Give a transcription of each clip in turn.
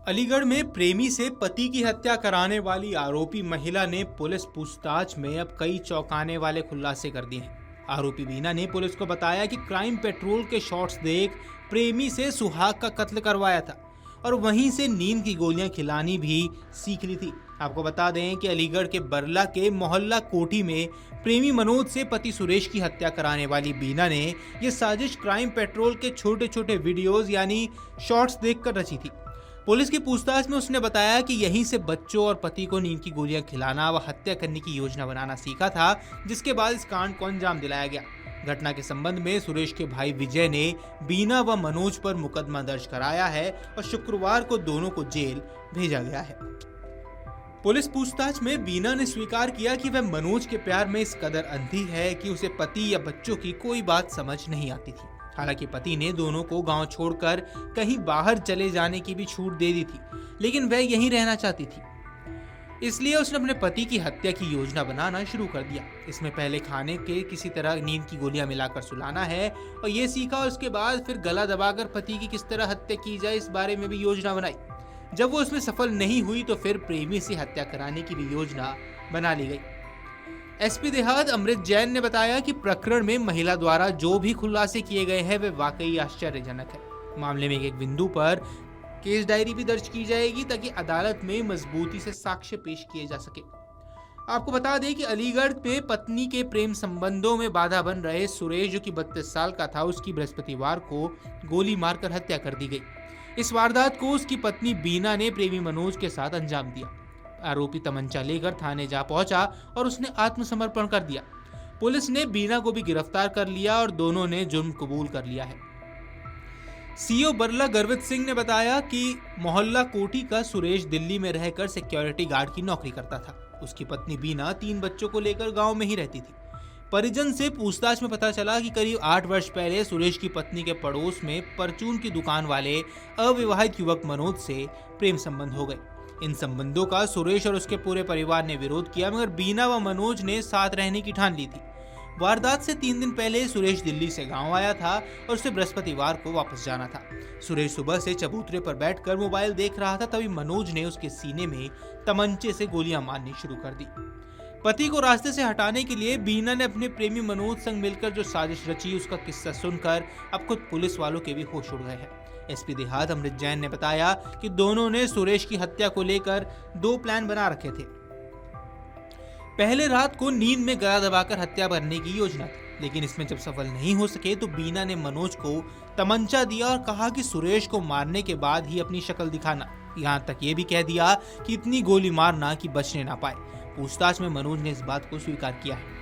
अलीगढ़ में प्रेमी से पति की हत्या कराने वाली आरोपी महिला ने पुलिस पूछताछ में अब कई चौंकाने वाले खुलासे कर दिए हैं। आरोपी बीना ने पुलिस को बताया कि क्राइम पेट्रोल के शॉट्स देख प्रेमी से सुहाग का कत्ल करवाया था और वहीं से नींद की गोलियां खिलानी भी सीख ली थी। आपको बता दें कि अलीगढ़ के बरला के मोहल्ला कोठी में प्रेमी मनोज से पति सुरेश की हत्या कराने वाली बीना ने यह साजिश क्राइम पेट्रोल के छोटे छोटे वीडियोस यानी शॉट्स देखकर रची थी। पुलिस की पूछताछ में उसने बताया कि यहीं से बच्चों और पति को नींद की गोलियां खिलाना व हत्या करने की योजना बनाना सीखा था, जिसके बाद इस कांड को अंजाम दिलाया गया। घटना के संबंध में सुरेश के भाई विजय ने बीना व मनोज पर मुकदमा दर्ज कराया है और शुक्रवार को दोनों को जेल भेजा गया है। पुलिस पूछताछ में बीना ने स्वीकार किया कि वह मनोज के प्यार में इस कदर अंधी है कि उसे पति या बच्चों की कोई बात समझ नहीं आती थी। हालांकि पति ने दोनों को गांव छोड़कर कहीं बाहर चले जाने की भी छूट दे दी थी, लेकिन वह यहीं रहना चाहती थी। इसलिए उसने अपने पति की हत्या की योजना बनाना शुरू कर दिया। इसमें पहले खाने के किसी तरह नींद की गोलियां मिलाकर सुलाना है और ये सीखा, और उसके बाद फिर गला दबाकर पति की किस तरह हत्या की जाए इस बारे में भी योजना बनाई। जब वो उसमें सफल नहीं हुई तो फिर प्रेमी से हत्या कराने की भी योजना बना ली गई। एसपी देहात अमृत जैन ने बताया कि प्रकरण में महिला द्वारा जो भी खुलासे किए गए हैं वे वाकई आश्चर्यजनक है। मामले में एक बिंदु पर केस डायरी भी दर्ज की जाएगी ताकि अदालत में मजबूती से साक्ष्य पेश किए जा सके। आपको बता दें कि अलीगढ़ में पत्नी के प्रेम संबंधों में बाधा बन रहे सुरेश, जो कि 32 साल का था, उसकी बृहस्पतिवार को गोली मारकर हत्या कर दी गई। इस वारदात को उसकी पत्नी बीना ने प्रेमी मनोज के साथ अंजाम दिया। आरोपी तमंचा लेकर थाने जा पहुंचा और उसने आत्मसमर्पण कर दिया। पुलिस ने बीना को भी गिरफ्तार कर लिया और दोनों ने जुर्म कबूल कर लिया है। सीओ बरला गर्वित सिंह ने बताया कि मोहल्ला कोठी का सुरेश दिल्ली में रहकर सिक्योरिटी गार्ड की नौकरी करता था। उसकी पत्नी बीना 3 बच्चों को लेकर गांव में ही रहती थी। परिजन से पूछताछ में पता चला कि करीब 8 वर्ष पहले सुरेश की पत्नी के पड़ोस में परचून की दुकान वाले अविवाहित युवक मनोज से प्रेम संबंध हो गए। इन संबंधों का सुरेश और उसके पूरे परिवार ने विरोध किया, मगर बीना व मनोज ने साथ रहने की ठान ली थी। वारदात से 3 दिन पहले सुरेश दिल्ली से गांव आया था और उसे बृहस्पतिवार को वापस जाना था। सुरेश सुबह से चबूतरे पर बैठकर मोबाइल देख रहा था, तभी मनोज ने उसके सीने में तमंचे से गोलियां मारनी शुरू कर दी। पति को रास्ते से हटाने के लिए बीना ने अपने प्रेमी मनोज संग मिलकर जो साजिश रची, उसका किस्सा सुनकर अब खुद पुलिस वालों के भी होश उड़ गए हैं। एसपी देहात अमृत जैन ने बताया कि दोनों ने सुरेश की हत्या को लेकर 2 प्लान बना रखे थे। पहले रात को नींद में गला दबाकर हत्या करने की योजना थी, लेकिन इसमें जब सफल नहीं हो सके तो बीना ने मनोज को तमंचा दिया और कहा कि सुरेश को मारने के बाद ही अपनी शक्ल दिखाना। यहाँ तक ये भी कह दिया कि इतनी गोली मारना कि बचने ना पाए। पूछताछ में मनोज ने इस बात को स्वीकार किया है।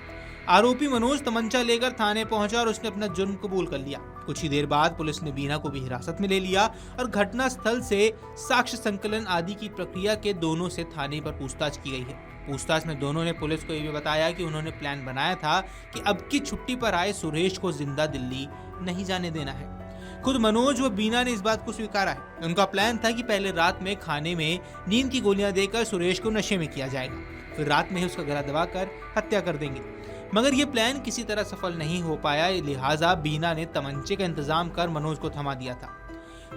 आरोपी मनोज तमंचा लेकर थाने पहुंचा और उसने अपना जुर्म कबूल कर लिया। कुछ ही देर बाद पुलिस ने बीना को भी हिरासत में ले लिया और घटना स्थल से साक्ष्य संकलन आदि की प्रक्रिया के दोनों से थाने पर पूछताछ की गई है। पूछताछ में दोनों ने पुलिस को यह भी बताया कि उन्होंने प्लान बनाया था कि अब की छुट्टी पर आए सुरेश को जिंदा दिल्ली नहीं जाने देना है। खुद मनोज व बीना ने इस बात को स्वीकारा है। उनका प्लान था कि पहले रात में खाने में नींद की गोलियां देकर सुरेश को नशे में किया जाएगा, फिर रात में ही उसका गला दबाकर हत्या कर देंगे। मगर यह प्लान किसी तरह सफल नहीं हो पाया, लिहाजा बीना ने तमंचे का इंतजाम कर मनोज को थमा दिया था।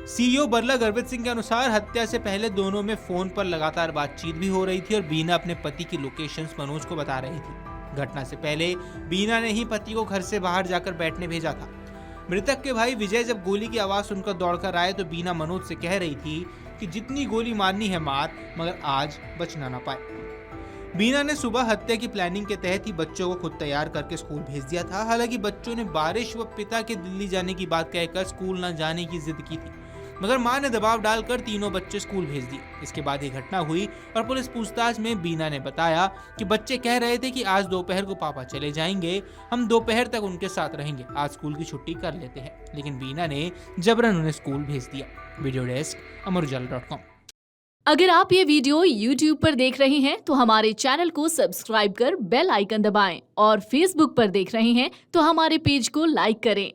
सीईओ बरला गर्वित सिंह के अनुसार हत्या से पहले दोनों में फोन पर लगातार बातचीत भी हो रही थी और बीना अपने पति की लोकेशंस मनोज को बता रही थी। घटना से पहले बीना ने ही पति को घर से बाहर जाकर बैठने भेजा था। मृतक के भाई विजय जब गोली की आवाज सुनकर दौड़कर आए तो बीना मनोज से कह रही थी कि जितनी गोली मारनी है मार, मगर आज बचना ना पाए। बीना ने सुबह हत्या की प्लानिंग के तहत ही बच्चों को खुद तैयार करके स्कूल भेज दिया था। हालांकि बच्चों ने बारिश व पिता के दिल्ली जाने की बात कहकर स्कूल न जाने की जिद की थी, मगर मां ने दबाव डालकर तीनों बच्चे स्कूल भेज दिए। इसके बाद ये घटना हुई और पुलिस पूछताछ में बीना ने बताया कि बच्चे कह रहे थे कि आज दोपहर को पापा चले जाएंगे, हम दोपहर तक उनके साथ रहेंगे, आज स्कूल की छुट्टी कर लेते हैं, लेकिन बीना ने जबरन उन्हें स्कूल भेज दिया। वीडियो डेस्क अमरउजाला.com। अगर आप ये वीडियो YouTube पर देख रहे हैं तो हमारे चैनल को सब्सक्राइब कर बेल आइकन दबाएं और Facebook पर देख रहे हैं तो हमारे पेज को लाइक करें।